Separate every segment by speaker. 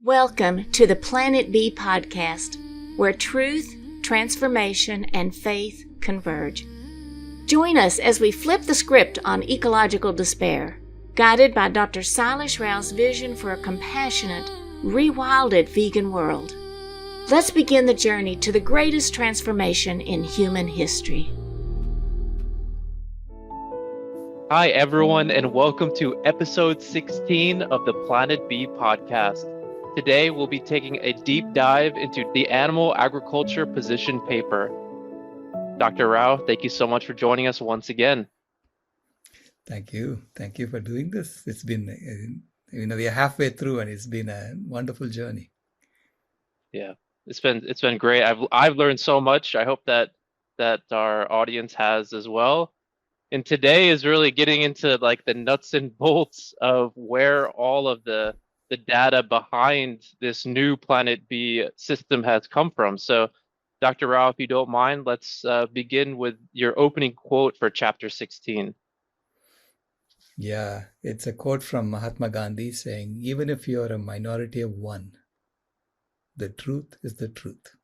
Speaker 1: Welcome to the Planet B podcast, where truth, transformation, and faith converge. Join us as we flip the script on ecological despair, guided by Dr. Sailesh Rao's vision for a compassionate, rewilded vegan world. Let's begin the journey to the greatest transformation in human history.
Speaker 2: Hi, everyone, and welcome to episode 16 of the Planet B podcast. Today, we'll be taking a deep dive into the animal agriculture position paper. Dr. Rao, thank you so much for joining us once again.
Speaker 3: Thank you. Thank you for doing this. It's been, we are halfway through, and it's been a wonderful journey.
Speaker 2: Yeah, it's been great. I've learned so much. I hope that our audience has as well. And today is really getting into like the nuts and bolts of where all of the data behind this new Planet B system has come from. So, Dr. Rao, if you don't mind, let's begin with your opening quote for chapter 16.
Speaker 3: Yeah, it's a quote from Mahatma Gandhi saying, "Even if you're a minority of one, the truth is the truth."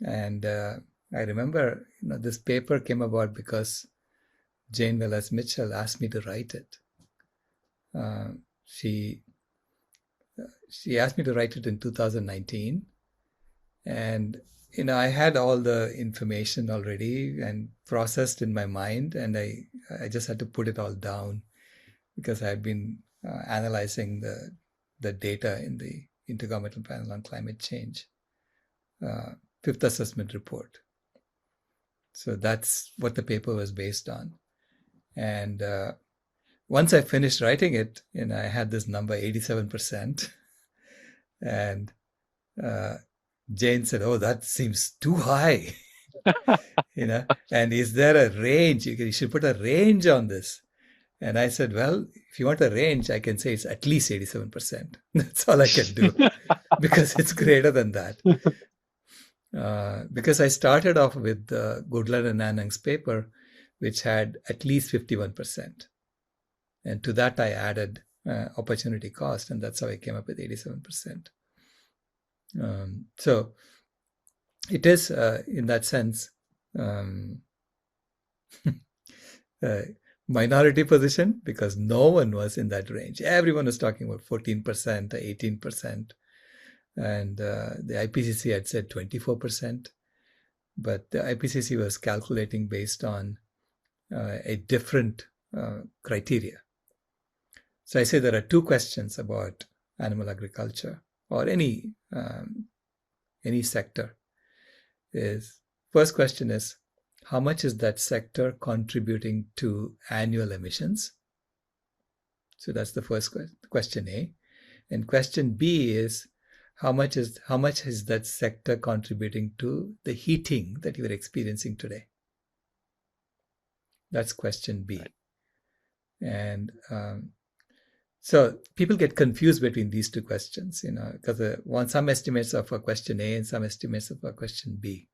Speaker 3: And I remember, this paper came about because Jane Wells Mitchell asked me to write it. She asked me to write it in 2019, and I had all the information already and processed in my mind, and I just had to put it all down because I had been analyzing the data in the Intergovernmental Panel on Climate Change, Fifth Assessment Report. So that's what the paper was based on. And once I finished writing it, I had this number 87%. And Jane said, "Oh, that seems too high." And is there a range? You should put a range on this. And I said, "Well, if you want a range, I can say it's at least 87%. That's all I can do because it's greater than that." Because I started off with Goodland and Annang's paper, which had at least 51%. And to that, I added opportunity cost, and that's how I came up with 87%. So it is, in that sense, minority position because no one was in that range. Everyone was talking about 14%, 18%. And the IPCC had said 24%. But the IPCC was calculating based on a different criteria. So I say there are two questions about animal agriculture or any sector. First question is, how much is that sector contributing to annual emissions? So that's the first question A. And question B is, how much is that sector contributing to the heating that you are experiencing today? That's question B. Right. And so people get confused between these two questions, because some estimates are for question A and some estimates are for question B.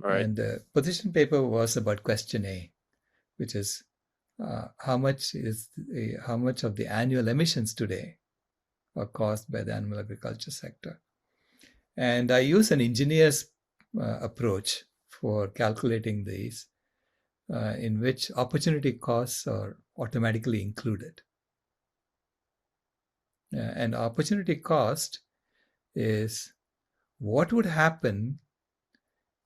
Speaker 2: Right.
Speaker 3: And the position paper was about question A, which is how much of the annual emissions today are caused by the animal agriculture sector. And I use an engineer's approach for calculating these, in which opportunity costs are automatically included. And opportunity cost is what would happen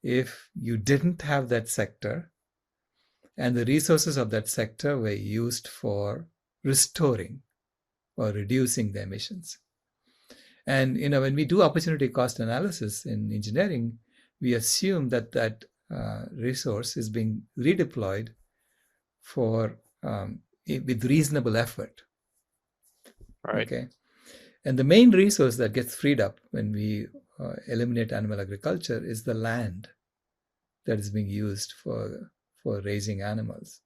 Speaker 3: if you didn't have that sector and the resources of that sector were used for restoring or reducing the emissions. And when we do opportunity cost analysis in engineering, we assume that resource is being redeployed with reasonable effort.
Speaker 2: Right.
Speaker 3: Okay. And the main resource that gets freed up when we eliminate animal agriculture is the land that is being used for raising animals.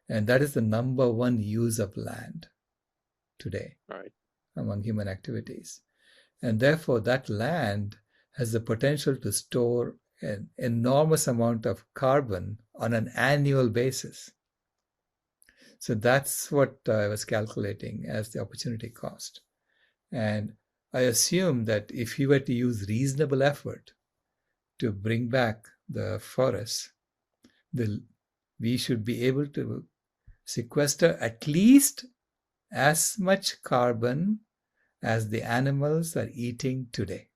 Speaker 3: And that is the number one use of land today,
Speaker 2: right,
Speaker 3: among human activities. And therefore, that land has the potential to store an enormous amount of carbon on an annual basis. So that's what I was calculating as the opportunity cost. And I assume that if you were to use reasonable effort to bring back the forests, we should be able to sequester at least as much carbon as the animals are eating today.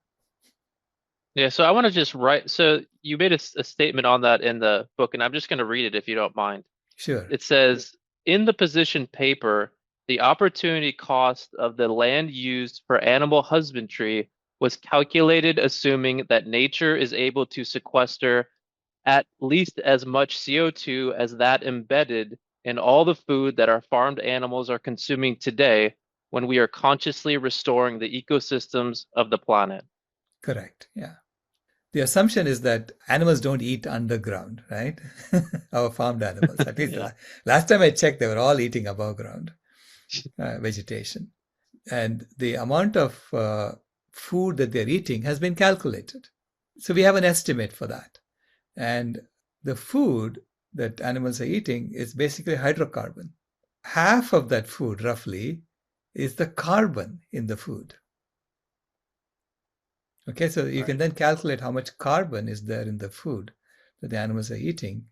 Speaker 2: Yeah, so I want to just write. So you made a statement on that in the book, and I'm just going to read it if you don't mind.
Speaker 3: Sure.
Speaker 2: It says, in the position paper, the opportunity cost of the land used for animal husbandry was calculated assuming that nature is able to sequester at least as much CO2 as that embedded in all the food that our farmed animals are consuming today when we are consciously restoring the ecosystems of the planet.
Speaker 3: Correct. Yeah. The assumption is that animals don't eat underground, right? Our farmed animals. At least
Speaker 2: Yeah.
Speaker 3: last time I checked, they were all eating above ground vegetation. And the amount of food that they're eating has been calculated. So we have an estimate for that. And the food that animals are eating is basically hydrocarbon. Half of that food, roughly, is the carbon in the food. Okay, so you can then calculate how much carbon is there in the food that the animals are eating.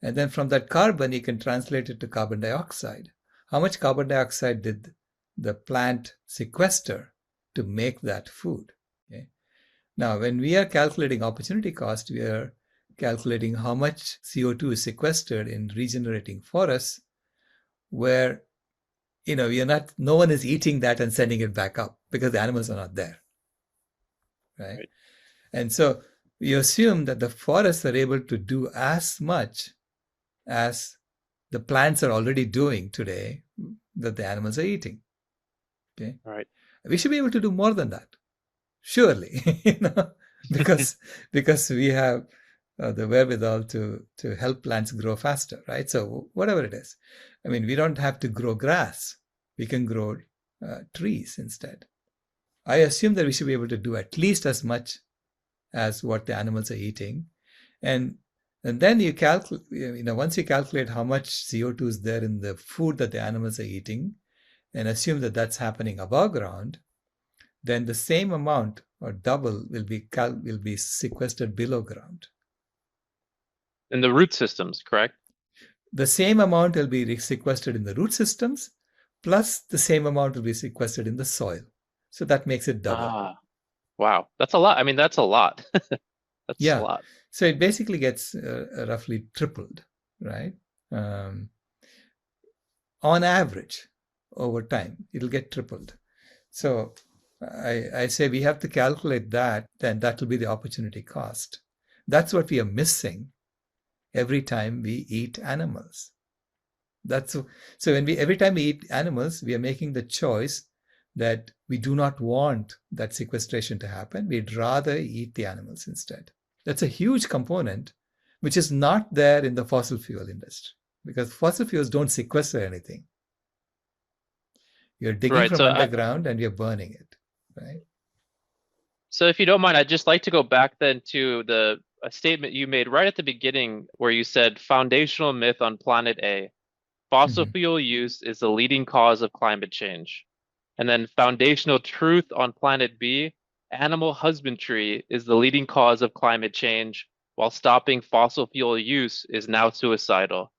Speaker 3: And then from that carbon, you can translate it to carbon dioxide. How much carbon dioxide did the plant sequester to make that food? Okay. Now, when we are calculating opportunity cost, we are calculating how much CO2 is sequestered in regenerating forests, where no one is eating that and sending it back up because the animals are not there. Right? And so we assume that the forests are able to do as much as the plants are already doing today that the animals are eating. Okay.
Speaker 2: Right.
Speaker 3: We should be able to do more than that. Surely, because we have the wherewithal to help plants grow faster, right? So whatever it is, I mean, we don't have to grow grass. We can grow trees instead. I assume that we should be able to do at least as much as what the animals are eating. And then you calculate, once you calculate how much CO2 is there in the food that the animals are eating, and assume that that's happening above ground, then the same amount or double will be sequestered below ground.
Speaker 2: In the root systems, correct?
Speaker 3: The same amount will be sequestered in the root systems, plus the same amount will be sequestered in the soil. So that makes it double.
Speaker 2: Ah, wow. That's a lot. I mean, that's a lot. That's
Speaker 3: Yeah.
Speaker 2: a lot.
Speaker 3: So it basically gets roughly tripled, right? On average, over time, it'll get tripled. So I say we have to calculate that, then that will be the opportunity cost. That's what we are missing every time we eat animals. So every time we eat animals, we are making the choice that we do not want that sequestration to happen. We'd rather eat the animals instead. That's a huge component, which is not there in the fossil fuel industry, because fossil fuels don't sequester anything. You're digging from underground and you're burning it, right?
Speaker 2: So if you don't mind, I'd just like to go back then to a statement you made right at the beginning where you said foundational myth on planet A, fossil fuel use is the leading cause of climate change. And then foundational truth on planet B, animal husbandry is the leading cause of climate change, while stopping fossil fuel use is now suicidal.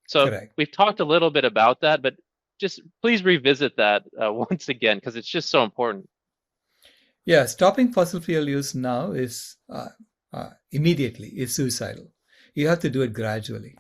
Speaker 2: So
Speaker 3: Correct.
Speaker 2: We've talked a little bit about that, but just please revisit that once again, because it's just so important.
Speaker 3: Yeah, stopping fossil fuel use now is immediately is suicidal. You have to do it gradually.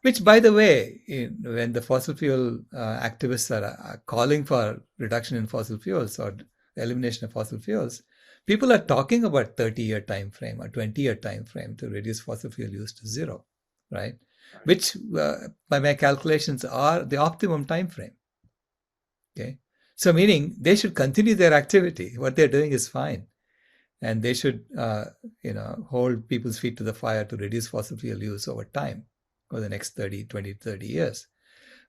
Speaker 3: Which, by the way, when the fossil fuel activists are calling for reduction in fossil fuels or elimination of fossil fuels, people are talking about 30-year time frame or 20-year time frame to reduce fossil fuel use to zero, right? Which, by my calculations, are the optimum time frame. Okay, so meaning they should continue their activity. What they're doing is fine, and they should, hold people's feet to the fire to reduce fossil fuel use over time. For the next 20-30 years.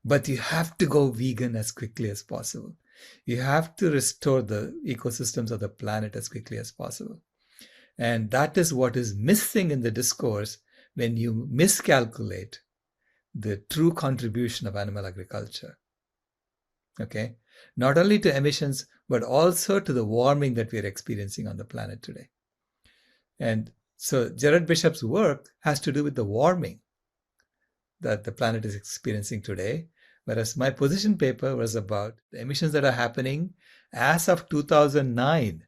Speaker 3: But you have to go vegan as quickly as possible. You have to restore the ecosystems of the planet as quickly as possible. And that is what is missing in the discourse when you miscalculate the true contribution of animal agriculture. Okay? not only to emissions, but also to the warming that we are experiencing on the planet today. And so Jared Bishop's work has to do with the warming that the planet is experiencing today, whereas my position paper was about the emissions that are happening as of 2009,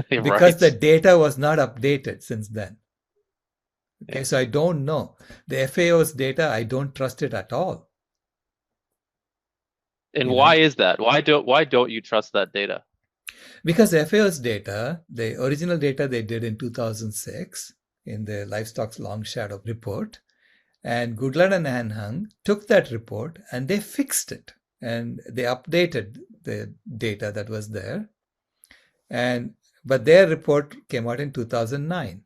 Speaker 3: because the data was not updated since then. Okay, yeah. So I don't know. The FAO's data, I don't trust it at all.
Speaker 2: And why is that? Why don't you trust that data?
Speaker 3: Because the FAO's data, the original data they did in 2006 in the Livestock's Long Shadow report, and Goodland and Hanhang took that report and they fixed it and they updated the data that was there. But their report came out in 2009.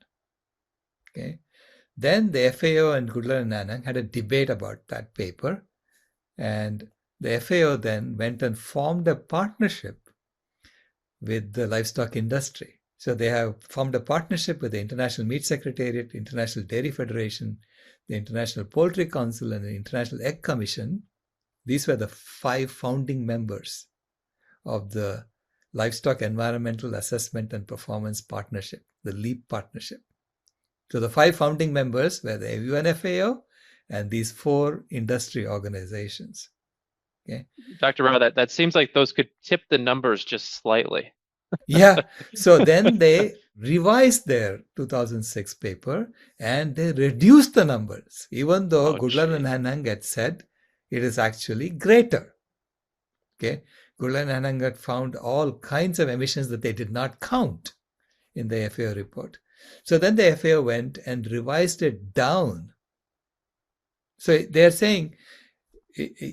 Speaker 3: Okay. Then the FAO and Goodland and Hanhang had a debate about that paper, and the FAO then went and formed a partnership with the livestock industry. So they have formed a partnership with the International Meat Secretariat, International Dairy Federation, the International Poultry Council, and the International Egg Commission. These were the 5 founding members of the Livestock Environmental Assessment and Performance Partnership, the LEAP partnership. So the 5 founding members were the UNFAO and these 4 industry organizations. Okay.
Speaker 2: Dr. Rao, that seems like those could tip the numbers just slightly.
Speaker 3: Yeah. So then they revised their 2006 paper and they reduced the numbers, even though Goodland and Hanhang had said it is actually greater. Okay. Goodland and Hanhang had found all kinds of emissions that they did not count in the FAO report. So then the FAO went and revised it down. So they're saying,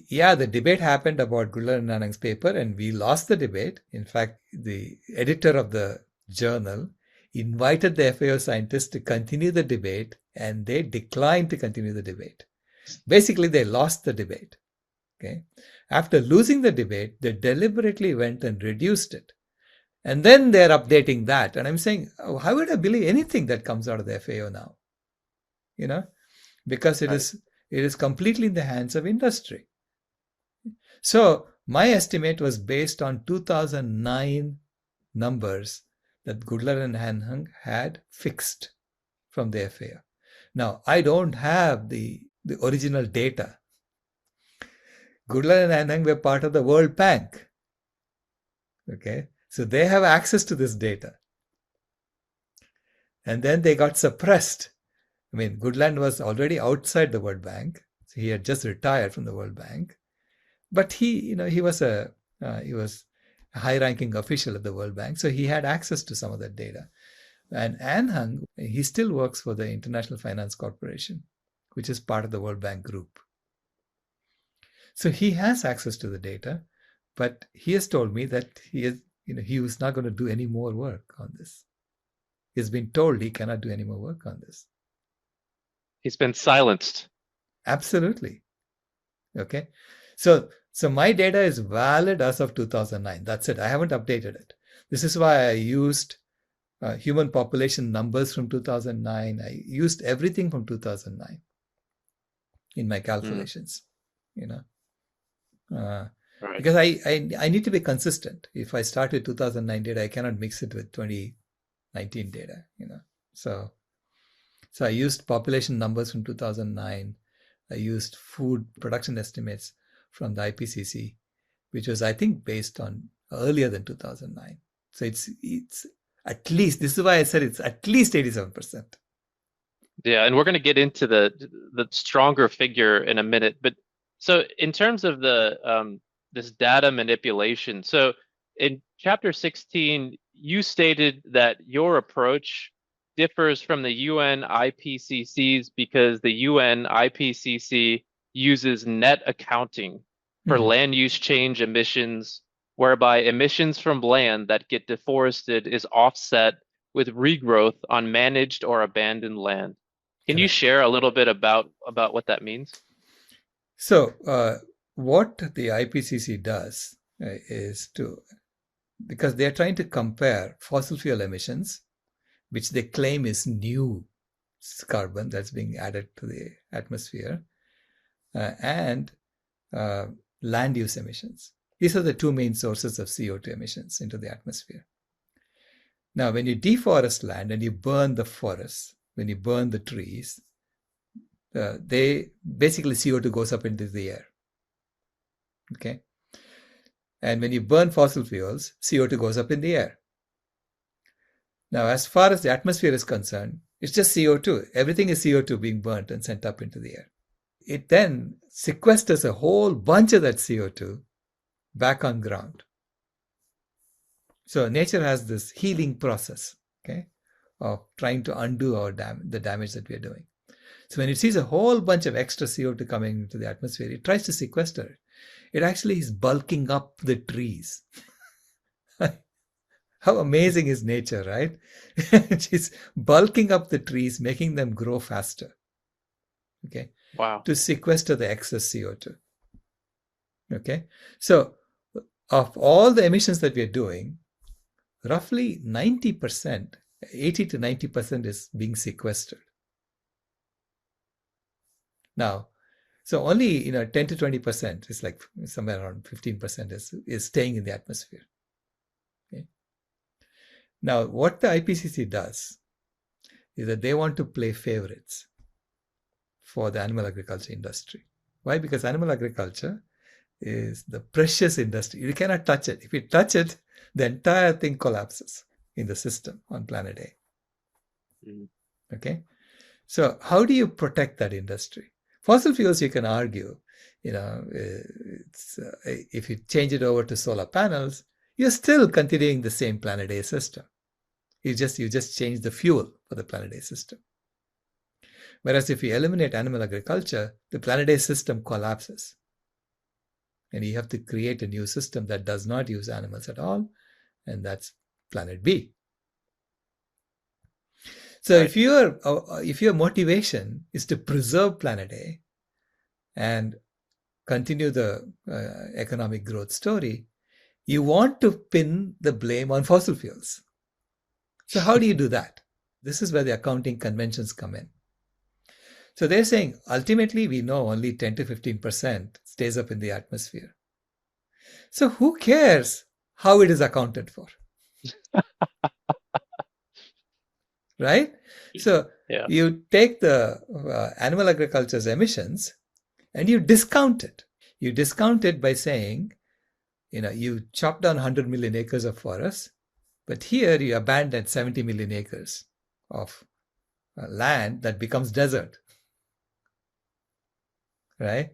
Speaker 3: yeah, the debate happened about Goodland and Hanhang's paper and we lost the debate. In fact, the editor of the journal invited the FAO scientists to continue the debate and they declined to continue the debate. Basically, they lost the debate. Okay. After losing the debate, they deliberately went and reduced it. And then they're updating that. And I'm saying, how would I believe anything that comes out of the FAO now? You know, because it is completely in the hands of industry. So my estimate was based on 2009 numbers that Goodland and Hanhang had fixed from the FAO. Now, I don't have the original data. Goodland and Hanhang were part of the World Bank. Okay. So they have access to this data. And then they got suppressed. I mean, Goodland was already outside the World Bank. So he had just retired from the World Bank. But he was a high-ranking official at the World Bank. So he had access to some of that data. And Hanhang, he still works for the International Finance Corporation, which is part of the World Bank group. So he has access to the data, but he has told me that he was not going to do any more work on this. He's been told he cannot do any more work on this.
Speaker 2: He's been silenced.
Speaker 3: Absolutely. Okay. So my data is valid as of 2009. That's it. I haven't updated it. This is why I used human population numbers from 2009. I used everything from 2009 in my calculations, Right. Because I need to be consistent. If I start with 2009 data, I cannot mix it with 2019 data, So I used population numbers from 2009. I used food production estimates from the IPCC, which was, I think, based on earlier than 2009. So it's at least, this is why I said it's at least 87%.
Speaker 2: Yeah, and we're going to get into the stronger figure in a minute. But so in terms of the this data manipulation, so in chapter 16, you stated that your approach differs from the UN IPCC's because the UN IPCC uses net accounting for land use change emissions, whereby emissions from land that get deforested is offset with regrowth on managed or abandoned land. Can you share a little bit about what that means?
Speaker 3: So what the IPCC does is because they're trying to compare fossil fuel emissions, which they claim is new carbon that's being added to the atmosphere, and land use emissions. These are the two main sources of CO2 emissions into the atmosphere. Now, when you deforest land and you burn the forests, when you burn the trees, they basically CO2 goes up into the air. Okay. And when you burn fossil fuels, CO2 goes up in the air. Now, as far as the atmosphere is concerned, it's just CO2. Everything is CO2 being burnt and sent up into the air. It then sequesters a whole bunch of that CO2 back on ground. So nature has this healing process, okay, of trying to undo the damage that we are doing. So when it sees a whole bunch of extra CO2 coming into the atmosphere, it tries to sequester it. It actually is bulking up the trees. How amazing is nature, right? She's bulking up the trees, making them grow faster. Okay.
Speaker 2: Wow.
Speaker 3: To sequester the excess CO2. Okay. So of all the emissions that we are doing, roughly 90%, 80 to 90% is being sequestered. Now, so only 10 to 20% is like somewhere around 15% is staying in the atmosphere. Okay. Now, what the IPCC does is that they want to play favorites for the animal agriculture industry. Why? Because animal agriculture is the precious industry. You cannot touch it. If you touch it, the entire thing collapses in the system on planet A. Okay. So how do you protect that industry? Fossil fuels, you can argue, if you change it over to solar panels, you're still continuing the same planet A system. You just change the fuel for the planet A system. Whereas if you eliminate animal agriculture, the planet A system collapses. And you have to create a new system that does not use animals at all, and that's planet B. So right. if your motivation is to preserve planet A and continue the economic growth story, you want to pin the blame on fossil fuels. So how do you do that? This is where the accounting conventions come in. So they're saying ultimately we know only 10 to 15% stays up in the atmosphere. So who cares how it is accounted for? Right? So
Speaker 2: yeah.
Speaker 3: You take the animal agriculture's emissions and you discount it. You discount it by saying, you chop down 100 million acres of forest, but here you abandon 70 million acres of land that becomes desert. Right?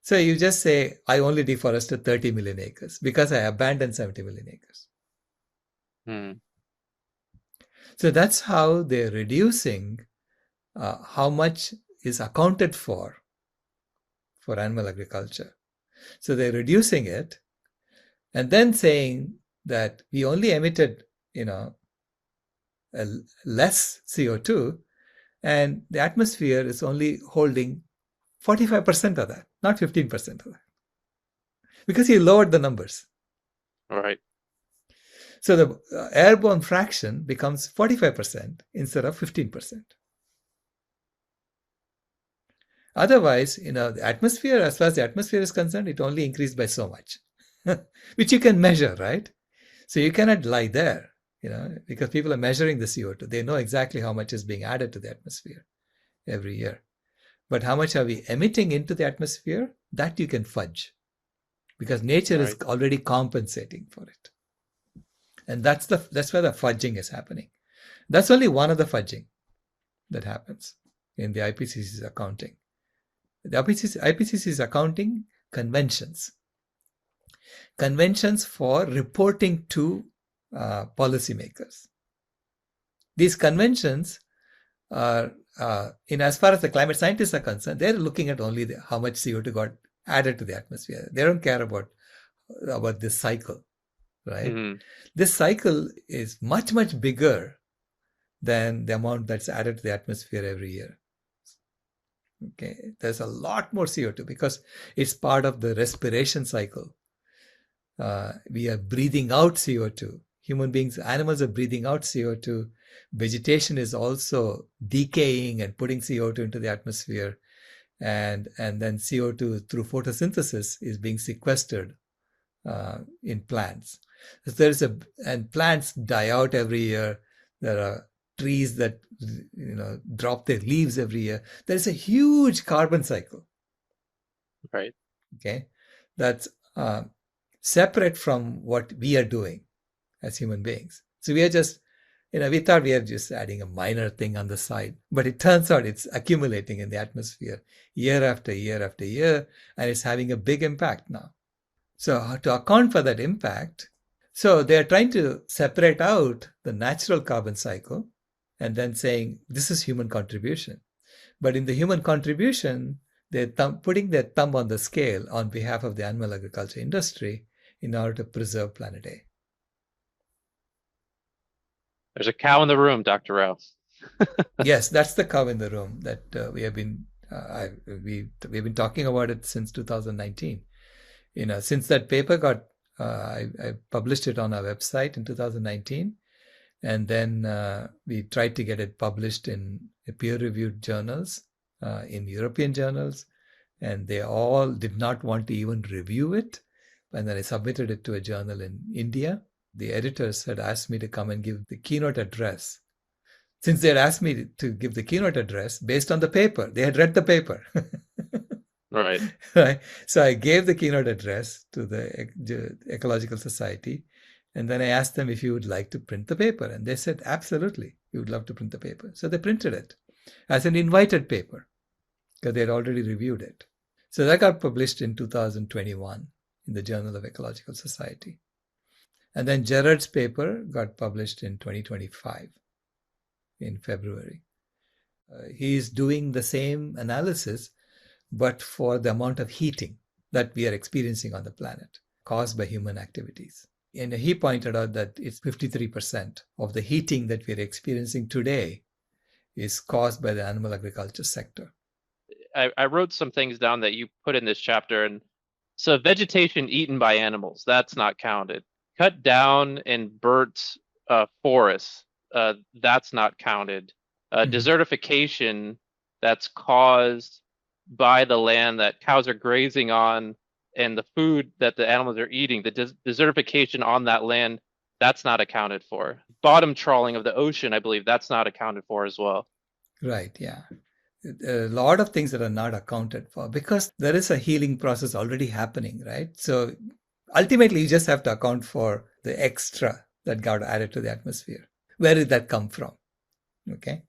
Speaker 3: So you just say, I only deforested 30 million acres because I abandoned 70 million acres. So that's how they're reducing how much is accounted for animal agriculture. So they're reducing it and then saying that we only emitted, less CO2 and the atmosphere is only holding 45% of that, not 15% of that. Because you lowered the numbers.
Speaker 2: All right.
Speaker 3: So the airborne fraction becomes 45% instead of 15%. Otherwise, the atmosphere, as far as the atmosphere is concerned, it only increased by so much, which you can measure, right? So you cannot lie there, because people are measuring the CO2. They know exactly how much is being added to the atmosphere every year. But how much are we emitting into the atmosphere? That you can fudge, because nature is already compensating for it. And that's where the fudging is happening. That's only one of the fudging that happens in the IPCC's accounting. The IPCC's accounting conventions for reporting to policymakers. These conventions are, as far as the climate scientists are concerned, they're looking at only how much CO2 got added to the atmosphere. They don't care about this cycle. Right? Mm-hmm. This cycle is much, much bigger than the amount that's added to the atmosphere every year. Okay, there's a lot more CO2 because it's part of the respiration cycle. We are breathing out CO2. Human beings, animals are breathing out CO2. Vegetation is also decaying and putting CO2 into the atmosphere. And then CO2 through photosynthesis is being sequestered in plants. And plants die out every year. There are trees that drop their leaves every year. There is a huge carbon cycle.
Speaker 2: Right.
Speaker 3: Okay, that's separate from what we are doing as human beings. So we are just, we thought we are just adding a minor thing on the side, but it turns out it's accumulating in the atmosphere year after year after year, and it's having a big impact now. So to account for that impact, so they are trying to separate out the natural carbon cycle and then saying this is human contribution. But in the human contribution, they're putting their thumb on the scale on behalf of the animal agriculture industry in order to preserve planet A.
Speaker 2: There's a cow in the room, Dr. Rao.
Speaker 3: Yes, that's the cow in the room that we have been we've been talking about it since 2019. Since that paper got I published it on our website in 2019, and then we tried to get it published in peer-reviewed journals, in European journals, and they all did not want to even review it. And then I submitted it to a journal in India. The editors had asked me to come and give the keynote address. Since they had asked me to give the keynote address based on the paper, they had read the paper.
Speaker 2: Right.
Speaker 3: Right. So I gave the keynote address to the Ecological Society, and then I asked them if you would like to print the paper. And they said, absolutely, we would love to print the paper. So they printed it as an invited paper because they had already reviewed it. So that got published in 2021 in the Journal of Ecological Society. And then Gerard's paper got published in 2025 in February. He is doing the same analysis, but for the amount of heating that we are experiencing on the planet caused by human activities. And he pointed out that it's 53% of the heating that we're experiencing today is caused by the animal agriculture sector.
Speaker 2: I wrote some things down that you put in this chapter. And so vegetation eaten by animals, that's not counted. Cut down and burnt forests, that's not counted. Desertification that's caused by the land that cows are grazing on and the food that the animals are eating, the desertification on that land, that's not accounted for. Bottom trawling of the ocean, I believe, that's not accounted for as well.
Speaker 3: Right, yeah. A lot of things that are not accounted for because there is a healing process already happening, right? So ultimately, you just have to account for the extra that got added to the atmosphere. Where did that come from? Okay.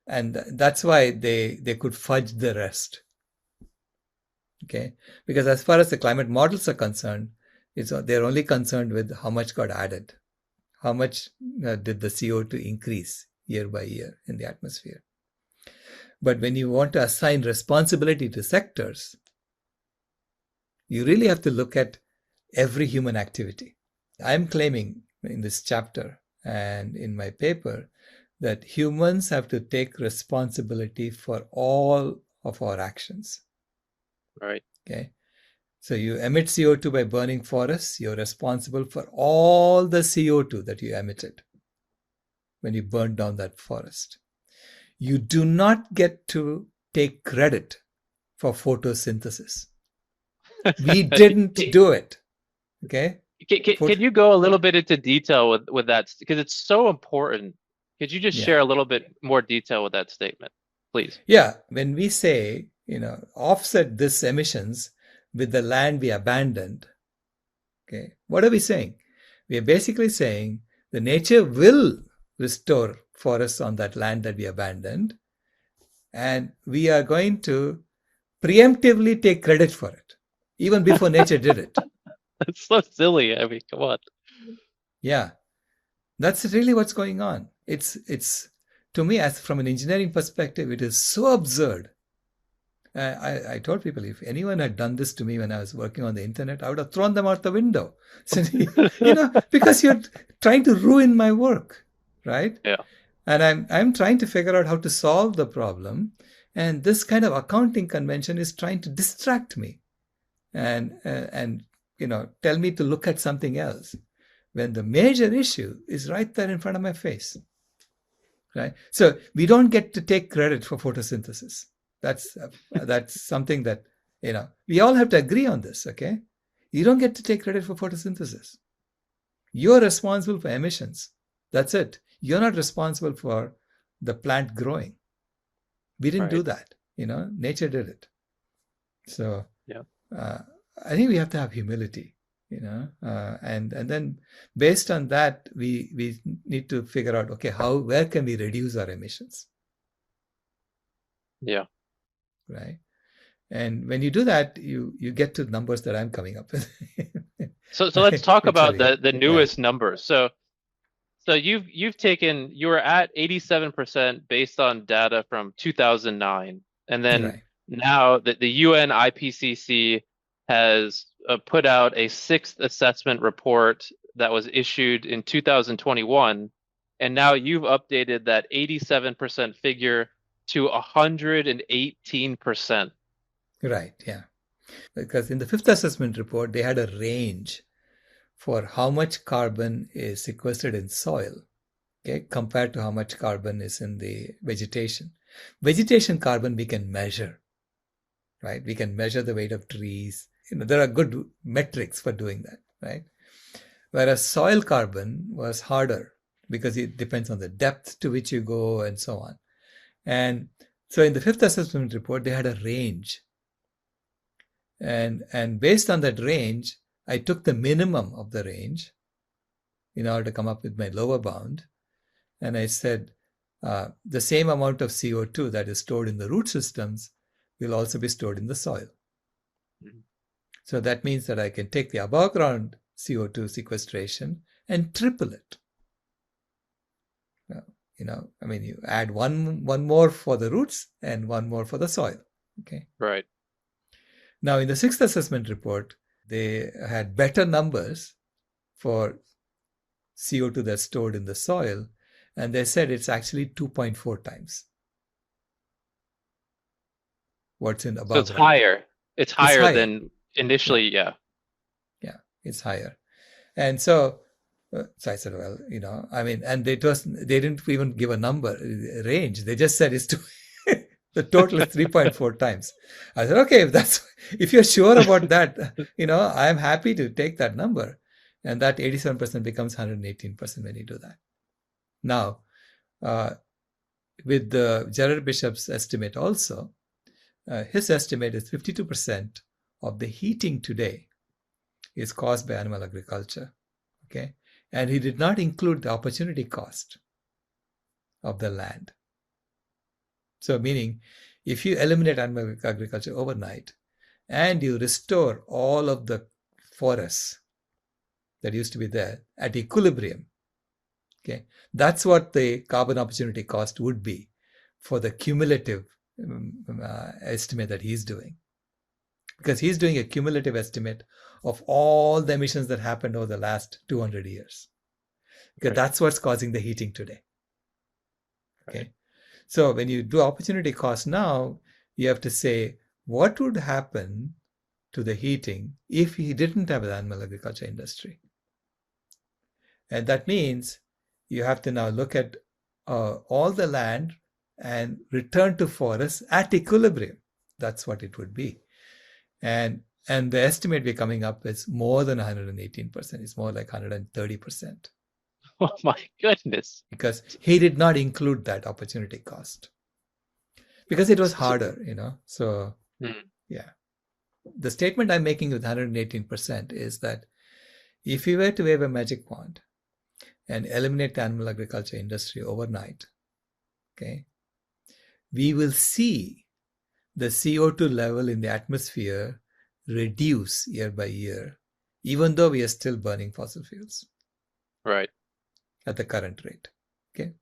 Speaker 3: And that's why they could fudge the rest. Okay. Because as far as the climate models are concerned, they're only concerned with how much got added. How much did the CO2 increase year by year in the atmosphere? But when you want to assign responsibility to sectors, you really have to look at every human activity. I'm claiming in this chapter and in my paper that humans have to take responsibility for all of our actions.
Speaker 2: Right.
Speaker 3: Okay. So you emit CO2 by burning forests, you're responsible for all the CO2 that you emitted when you burned down that forest. You do not get to take credit for photosynthesis. We didn't do it. Okay.
Speaker 2: Can you go a little bit into detail with that? Because it's so important. Could you just share a little bit more detail with that statement, please?
Speaker 3: Yeah. When we say, offset this emissions with the land we abandoned, okay, what are we saying? We are basically saying the nature will restore forests on that land that we abandoned, and we are going to preemptively take credit for it, even before nature did it.
Speaker 2: That's so silly. I mean, come on.
Speaker 3: Yeah, that's really what's going on. It's to me, as from an engineering perspective, it is so absurd. I told people if anyone had done this to me when I was working on the internet, I would have thrown them out the window. So, because you're trying to ruin my work, right?
Speaker 2: Yeah.
Speaker 3: And I'm trying to figure out how to solve the problem, and this kind of accounting convention is trying to distract me, and tell me to look at something else, when the major issue is right there in front of my face, right? So we don't get to take credit for photosynthesis. That's something that we all have to agree on this. Okay, You don't get to take credit for photosynthesis. You're responsible for emissions. That's it. You're not responsible for the plant growing. We didn't do that. Nature did it. So
Speaker 2: Yeah.
Speaker 3: I think we have to have humility, and then based on that, we need to figure out, okay, where can we reduce our emissions?
Speaker 2: Yeah.
Speaker 3: Right. And when you do that, you get to numbers that I'm coming up with.
Speaker 2: So let's talk about
Speaker 3: Actually,
Speaker 2: the newest numbers. So you were at 87% based on data from 2009, and then
Speaker 3: right.
Speaker 2: now the UN IPCC has put out a sixth assessment report that was issued in 2021, and now you've updated that 87% figure to 118%.
Speaker 3: Right. Yeah. Because in the fifth assessment report, they had a range for how much carbon is sequestered in soil, okay, compared to how much carbon is in the vegetation. Vegetation carbon we can measure, right? We can measure the weight of trees. There are good metrics for doing that, right? Whereas soil carbon was harder because it depends on the depth to which you go and so on. And so in the fifth assessment report, they had a range. And based on that range, I took the minimum of the range in order to come up with my lower bound. And I said the same amount of CO2 that is stored in the root systems will also be stored in the soil. Mm-hmm. So that means that I can take the above ground CO2 sequestration and triple it. You add one more for the roots and one more for the soil. Okay.
Speaker 2: Right.
Speaker 3: Now, in the sixth assessment report, they had better numbers for CO2 that's stored in the soil, and they said it's actually 2.4 times what's in above.
Speaker 2: So it's higher. It's higher than initially, yeah.
Speaker 3: Yeah, it's higher. And so I said, well, and they didn't even give a number, a range. They just said it's the total is 3.4 times. I said, okay, if you're sure about that, I'm happy to take that number. And that 87% becomes 118% when you do that. Now, with the Gerard Bishop's estimate also, his estimate is 52% of the heating today is caused by animal agriculture. Okay. And he did not include the opportunity cost of the land. So meaning, if you eliminate animal agriculture overnight and you restore all of the forests that used to be there at equilibrium, okay, that's what the carbon opportunity cost would be for the cumulative estimate that he's doing. Because he's doing a cumulative estimate of all the emissions that happened over the last 200 years. Because that's what's causing the heating today. Okay. Right. So when you do opportunity cost now, you have to say, what would happen to the heating if he didn't have an animal agriculture industry? And that means you have to now look at all the land and return to forests at equilibrium. That's what it would be. And the estimate we're coming up is more than 118%. It's more like 130%.
Speaker 2: Oh my goodness.
Speaker 3: Because he did not include that opportunity cost. Because it was harder, So, yeah. The statement I'm making with 118% is that if we were to wave a magic wand and eliminate the animal agriculture industry overnight, okay, we will see the CO2 level in the atmosphere reduce year by year, even though we are still burning fossil fuels.
Speaker 2: Right.
Speaker 3: At the current rate. Okay.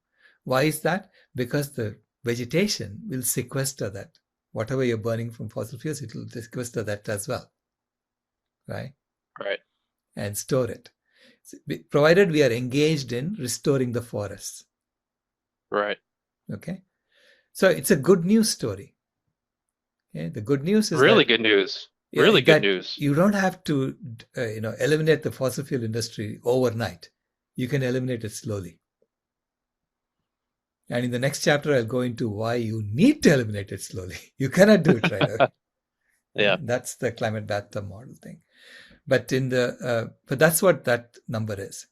Speaker 3: Why is that? Because the vegetation will sequester that. Whatever you're burning from fossil fuels, it will sequester that as well. Right?
Speaker 2: Right.
Speaker 3: And store it. Provided we are engaged in restoring the forests.
Speaker 2: Right.
Speaker 3: Okay. So it's a good news story. Okay? The good news is
Speaker 2: really good news. Really good news.
Speaker 3: You don't have to, eliminate the fossil fuel industry overnight. You can eliminate it slowly. And in the next chapter, I'll go into why you need to eliminate it slowly. You cannot do it right away.
Speaker 2: Yeah.
Speaker 3: That's the climate bathtub model thing. But but that's what that number is.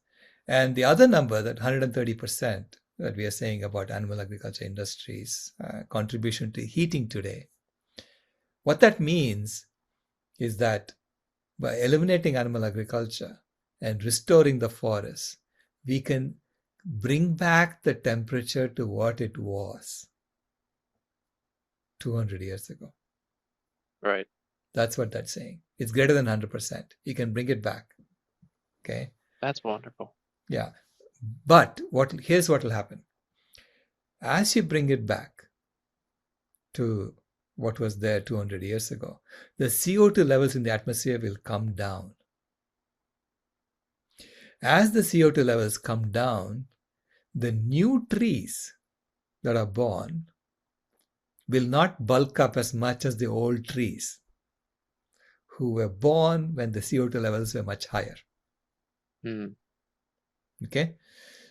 Speaker 3: And the other number, that 130% that we are saying about animal agriculture industry's contribution to heating today, what that means is that by eliminating animal agriculture and restoring the forest, we can bring back the temperature to what it was 200 years ago.
Speaker 2: Right.
Speaker 3: That's what that's saying. It's greater than 100%. You can bring it back. Okay.
Speaker 2: That's wonderful.
Speaker 3: Yeah. But here's what will happen. As you bring it back to what was there 200 years ago, the CO2 levels in the atmosphere will come down. As the CO2 levels come down, the new trees that are born will not bulk up as much as the old trees who were born when the CO2 levels were much higher. Okay?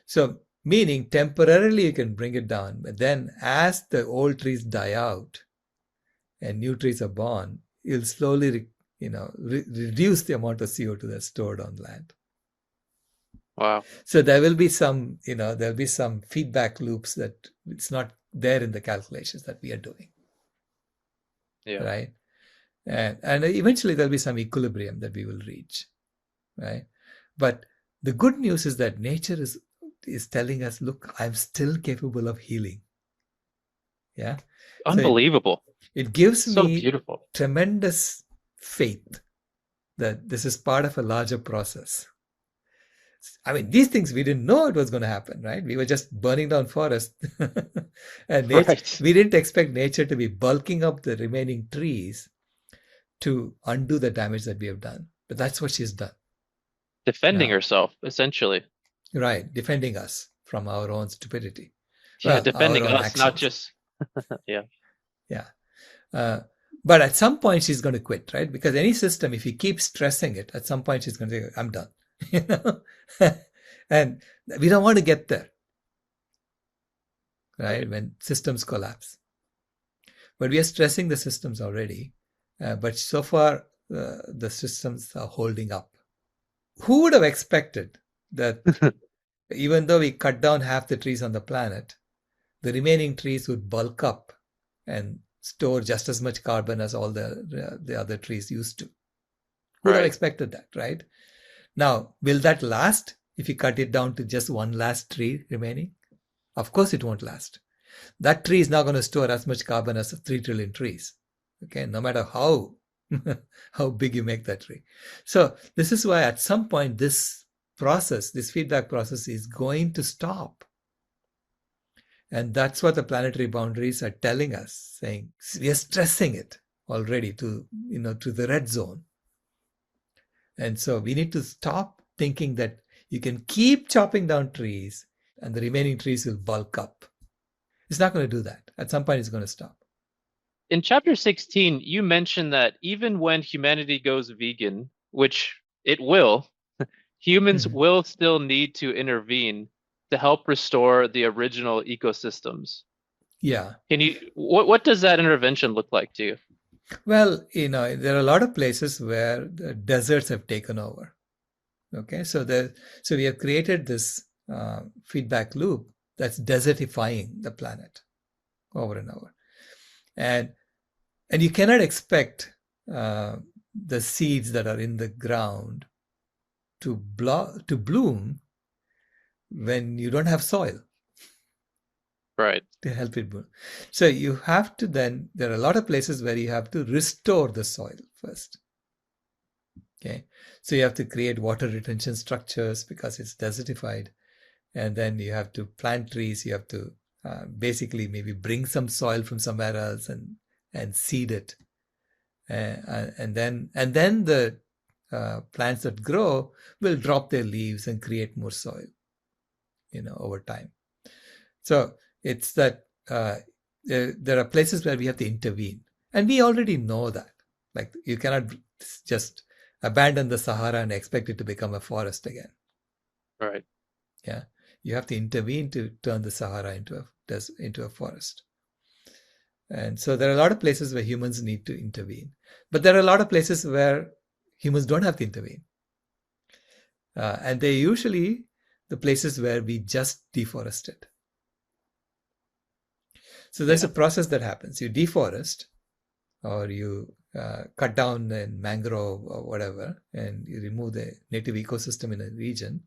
Speaker 3: So, meaning temporarily you can bring it down, but then as the old trees die out and new trees are born, you'll slowly reduce the amount of CO2 that's stored on land.
Speaker 2: Wow.
Speaker 3: So there will be some, there'll be some feedback loops that it's not there in the calculations that we are doing.
Speaker 2: Yeah.
Speaker 3: Right? And eventually there'll be some equilibrium that we will reach. Right? But the good news is that nature is telling us, look, I'm still capable of healing. Yeah.
Speaker 2: Unbelievable.
Speaker 3: So it gives
Speaker 2: so
Speaker 3: me
Speaker 2: beautiful.
Speaker 3: Tremendous faith that this is part of a larger process. I mean, these things we didn't know it was going to happen, right? We were just burning down forests. And we didn't expect nature to be bulking up the remaining trees to undo the damage that we have done. But that's what she's done.
Speaker 2: Defending herself, essentially.
Speaker 3: Right. Defending us from our own stupidity.
Speaker 2: Yeah, defending us,
Speaker 3: actions.
Speaker 2: not just... Yeah.
Speaker 3: Yeah. But at some point she's going to quit, right? Because any system, if you keep stressing it, at some point she's going to say, I'm done. And we don't want to get there, right? When systems collapse. But we are stressing the systems already. But so far, the systems are holding up. Who would have expected that even though we cut down half the trees on the planet, the remaining trees would bulk up and store just as much carbon as all the other trees used to? Who would have expected that, right? Now, will that last if you cut it down to just one last tree remaining? Of course it won't last. That tree is not going to store as much carbon as 3 trillion trees. Okay, no matter how big you make that tree. So this is why at some point this feedback process is going to stop. And that's what the planetary boundaries are telling us, saying we are stressing it already to the red zone. And so we need to stop thinking that you can keep chopping down trees and the remaining trees will bulk up. It's not going to do that. At some point, it's going to stop.
Speaker 2: In chapter 16, you mentioned that even when humanity goes vegan, which it will, humans will still need to intervene to help restore the original ecosystems.
Speaker 3: Yeah.
Speaker 2: What does that intervention look like to you?
Speaker 3: Well, there are a lot of places where the deserts have taken over. Okay, so we have created this feedback loop that's desertifying the planet over and over. And you cannot expect the seeds that are in the ground to bloom when you don't have soil.
Speaker 2: Right.
Speaker 3: To help it bloom. So you have to there are a lot of places where you have to restore the soil first. Okay. So you have to create water retention structures because it's desertified. And then you have to plant trees. You have to basically maybe bring some soil from somewhere else and seed it. And then the plants that grow will drop their leaves and create more soil, over time. So it's that there are places where we have to intervene. And we already know that. Like you cannot just abandon the Sahara and expect it to become a forest again.
Speaker 2: Right.
Speaker 3: Yeah. You have to intervene to turn the Sahara into a forest. And so there are a lot of places where humans need to intervene. But there are a lot of places where Humans don't have to intervene. And they're usually the places where we just deforested. So there's a process that happens. You deforest, or you cut down a mangrove or whatever, and you remove the native ecosystem in a region.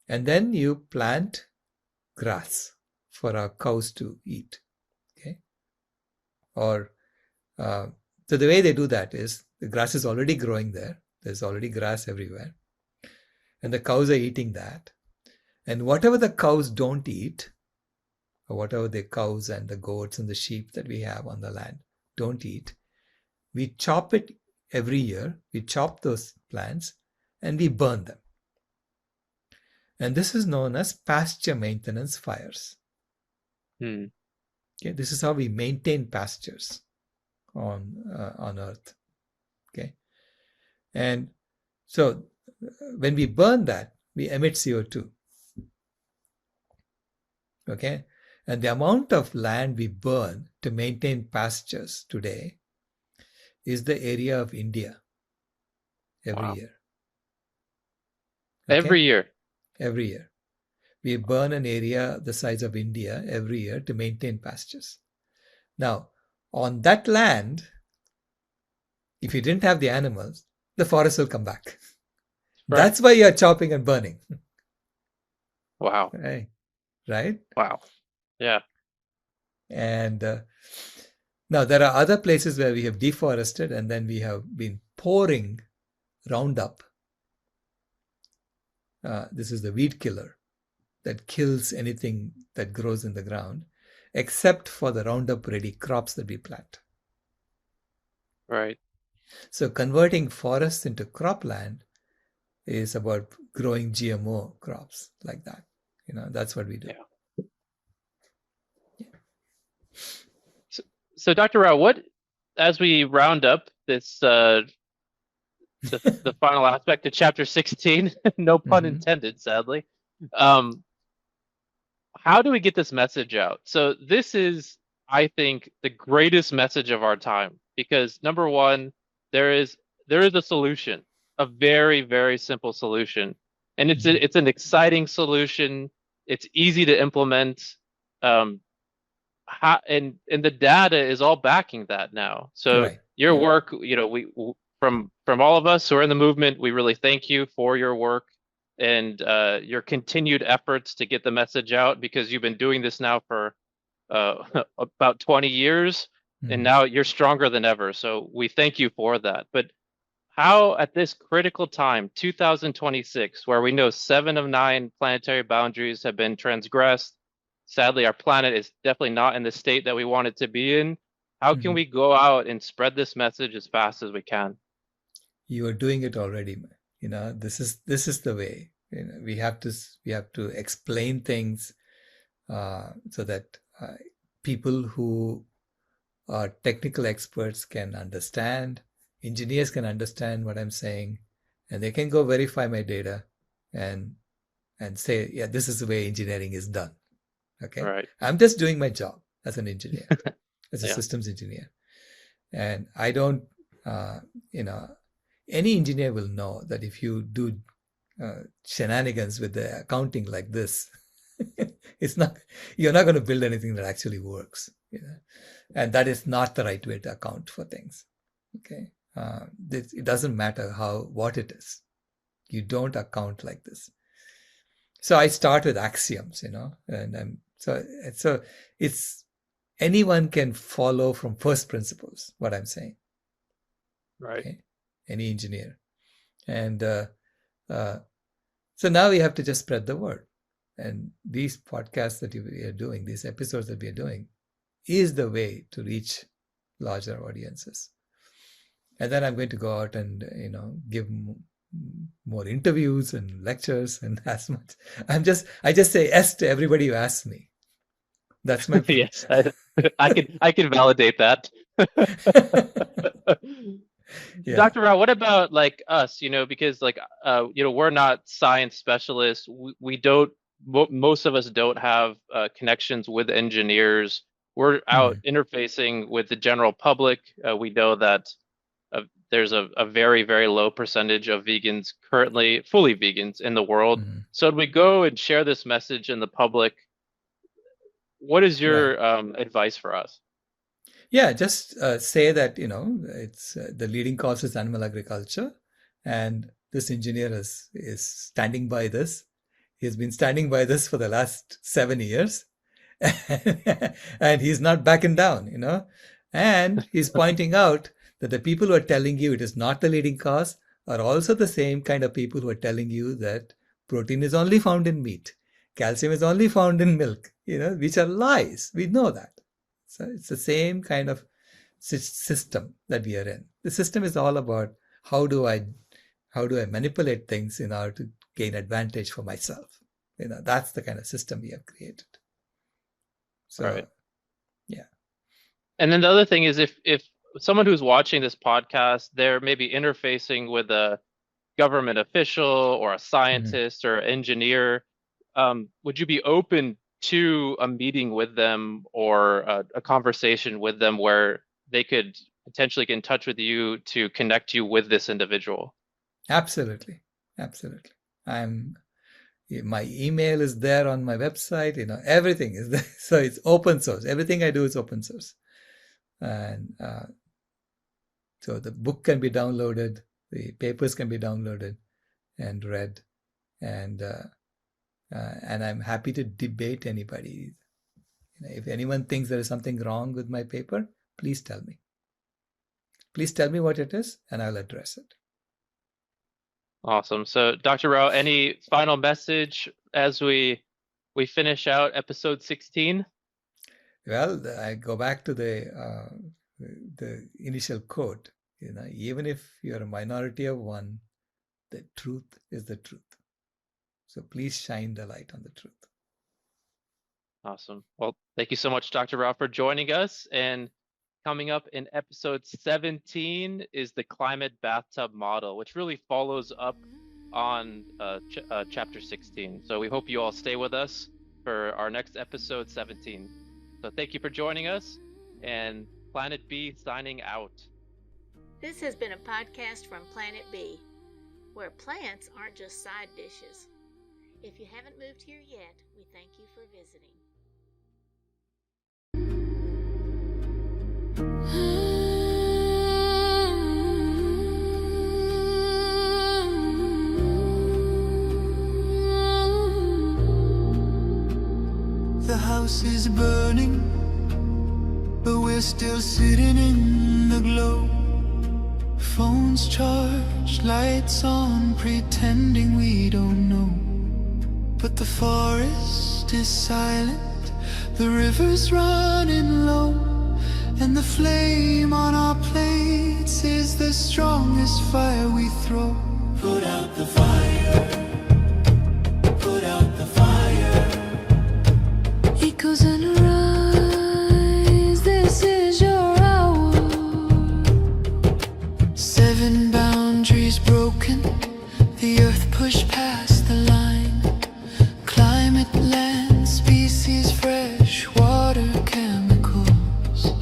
Speaker 3: And then you plant grass for our cows to eat. Okay. Or so the way they do that is the grass is already growing there. There's already grass everywhere. And the cows are eating that. And whatever the cows don't eat, or whatever the cows and the goats and the sheep that we have on the land don't eat, we chop it every year. We chop those plants and we burn them. And this is known as pasture maintenance fires. Okay, this is how we maintain pastures on Earth. Okay, and so when we burn that, we emit CO2. Okay, and the amount of land we burn to maintain pastures today is the area of India every year. Okay?
Speaker 2: Every year.
Speaker 3: Every year. We burn an area the size of India every year to maintain pastures. Now, on that land, if you didn't have the animals, the forest will come back. Right. That's why you're chopping and burning.
Speaker 2: Wow.
Speaker 3: Right?
Speaker 2: Wow. Yeah.
Speaker 3: And now there are other places where we have deforested and then we have been pouring Roundup. This is the weed killer that kills anything that grows in the ground, except for the Roundup ready crops that we plant.
Speaker 2: Right.
Speaker 3: So converting forests into cropland is about growing GMO crops like that. That's what we do.
Speaker 2: Yeah. So Dr. Rao, as we round up this, the final aspect of chapter 16, no pun intended, sadly. How do we get this message out? So this is, I think, the greatest message of our time, because number one, there is a solution, a very, very simple solution. And it's an exciting solution. It's easy to implement. And the data is all backing that now. So your work, we from all of us who are in the movement, we really thank you for your work and your continued efforts to get the message out, because you've been doing this now for about 20 years, and now you're stronger than ever. So we thank you for that. But how, at this critical time, 2026, where we know 7 of 9 planetary boundaries have been transgressed, sadly, our planet is definitely not in the state that we want it to be in. How can we go out and spread this message as fast as we can?
Speaker 3: You are doing it already. This is the way. We have to explain things so that people who are technical experts can understand. Engineers can understand what I'm saying, and they can go verify my data and say, yeah, this is the way engineering is done. Okay.
Speaker 2: Right.
Speaker 3: I'm just doing my job as an engineer, as a systems engineer. And I don't, any engineer will know that if you do shenanigans with the accounting like this, you're not going to build anything that actually works. And that is not the right way to account for things. Okay. It doesn't matter what it is. You don't account like this. So I start with axioms, and so it's anyone can follow from first principles what I'm saying.
Speaker 2: Right.
Speaker 3: Okay? Any engineer. And so now we have to just spread the word. And these podcasts that we are doing, these episodes that we are doing, is the way to reach larger audiences. And then I'm going to go out and, give more interviews and lectures and as much. I just say yes to everybody who asks me. That's my
Speaker 2: yes, I can validate that.
Speaker 3: Yeah.
Speaker 2: Dr. Rao, what about like us? Because we're not science specialists. We don't. Most of us don't have connections with engineers. We're out interfacing with the general public. We know that there's a very, very low percentage of vegans currently, fully vegans in the world.
Speaker 3: Mhm.
Speaker 2: So when we go and share this message in the public, what is your advice for us?
Speaker 3: Yeah, just say that, it's the leading cause is animal agriculture, and this engineer is standing by this. He's been standing by this for the last 7 years, and he's not backing down. And he's pointing out that the people who are telling you it is not the leading cause are also the same kind of people who are telling you that protein is only found in meat, calcium is only found in milk, which are lies. We know that. So it's the same kind of system that we are in. The system is all about how do I manipulate things in order to gain advantage for myself. That's the kind of system we have created. So,
Speaker 2: Right.
Speaker 3: Yeah.
Speaker 2: And then the other thing is, if someone who's watching this podcast, they're maybe interfacing with a government official or a scientist or engineer, would you be open to a meeting with them or a conversation with them where they could potentially get in touch with you to connect you with this individual?
Speaker 3: Absolutely. My email is there on my website, everything is there. So it's open source. Everything I do is open source. And so the book can be downloaded, the papers can be downloaded and read. And I'm happy to debate anybody. If anyone thinks there is something wrong with my paper, please tell me. Please tell me what it is, and I'll address it.
Speaker 2: Awesome. So, Dr. Rao, any final message as we finish out episode 16?
Speaker 3: Well, I go back to the initial quote. Even if you're a minority of one, the truth is the truth. So please shine the light on the truth.
Speaker 2: Awesome. Well, thank you so much, Dr. Rao, for joining us. And coming up in episode 17 is the climate bathtub model, which really follows up on chapter 16. So we hope you all stay with us for our next episode 17. So thank you for joining us, and Planet B signing out.
Speaker 1: This has been a podcast from Planet B, where plants aren't just side dishes. If you haven't moved here yet, we thank you for visiting.
Speaker 4: The house is burning, but we're still sitting in the glow. Phones charged, lights on, pretending we don't know. But the forest is silent, the river's running low, and the flame on our plates is the strongest fire we throw. Put out the fire, put out the fire. Echoes and rise, this is your hour. 7 boundaries broken, the earth pushed past the line. Climate, land, species, fresh water, chemicals,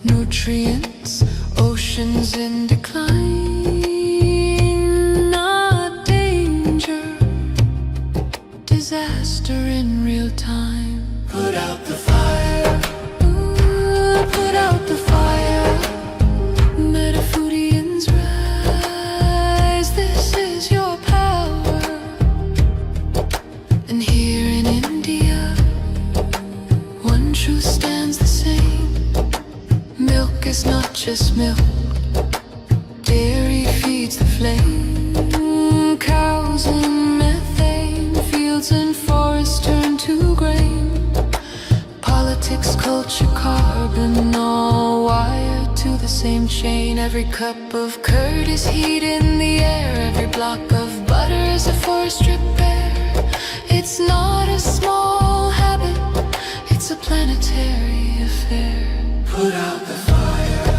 Speaker 4: nutrients, oceans in decline. Not danger, disaster in real time. Put out the fire, ooh, put out the fire. Metafoodians rise, this is your power. And here in India, one truth stands the same. Milk is not just milk, dairy feeds the flame. Cows and methane, fields and forests turn to grain. Politics, culture, carbon, all wired to the same chain. Every cup of curd is heat in the air, every block of butter is a forest repair. It's not a small habit, it's a planetary affair. Put out the fire,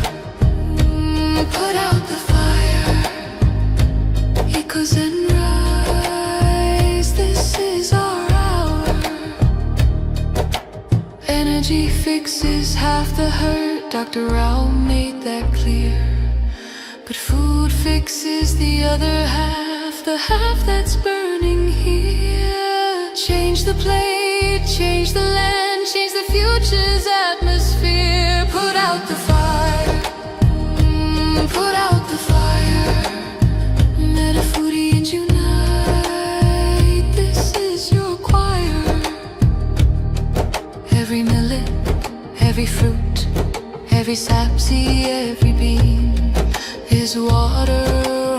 Speaker 4: put out the fire. Echoes and rise, this is our hour. Energy fixes half the hurt, Dr. Rao made that clear. But food fixes the other half, the half that's burning here. Change the plate, change the land, change the future's atmosphere. Put out the fire, put out the fire. Metafoodians unite, this is your choir. Every millet, every fruit, every sapseed, every bean is water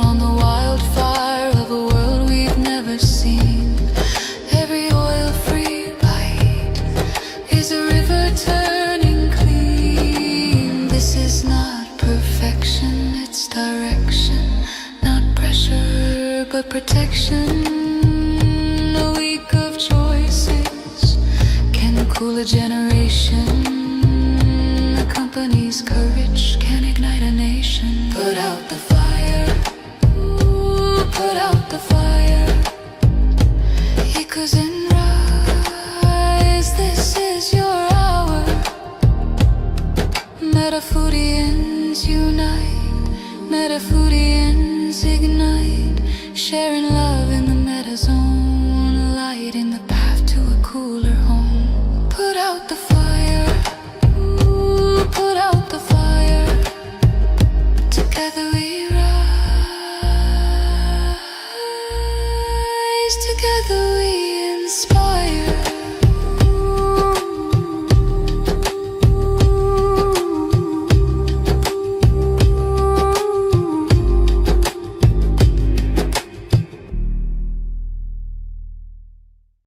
Speaker 4: on the wildfire of a world we've never seen. Every oil-free bite is a river turning clean. This is not perfection, it's direction. Not pressure, but protection. A week of choices can cool a generation. A company's courage can ignite a nation. Put out the fire, ooh, put out the fire. Echoes and rise, this is your hour. Metafoodians unite, Metafoodians ignite. Sharing love in the meta zone, light in the path to a cooler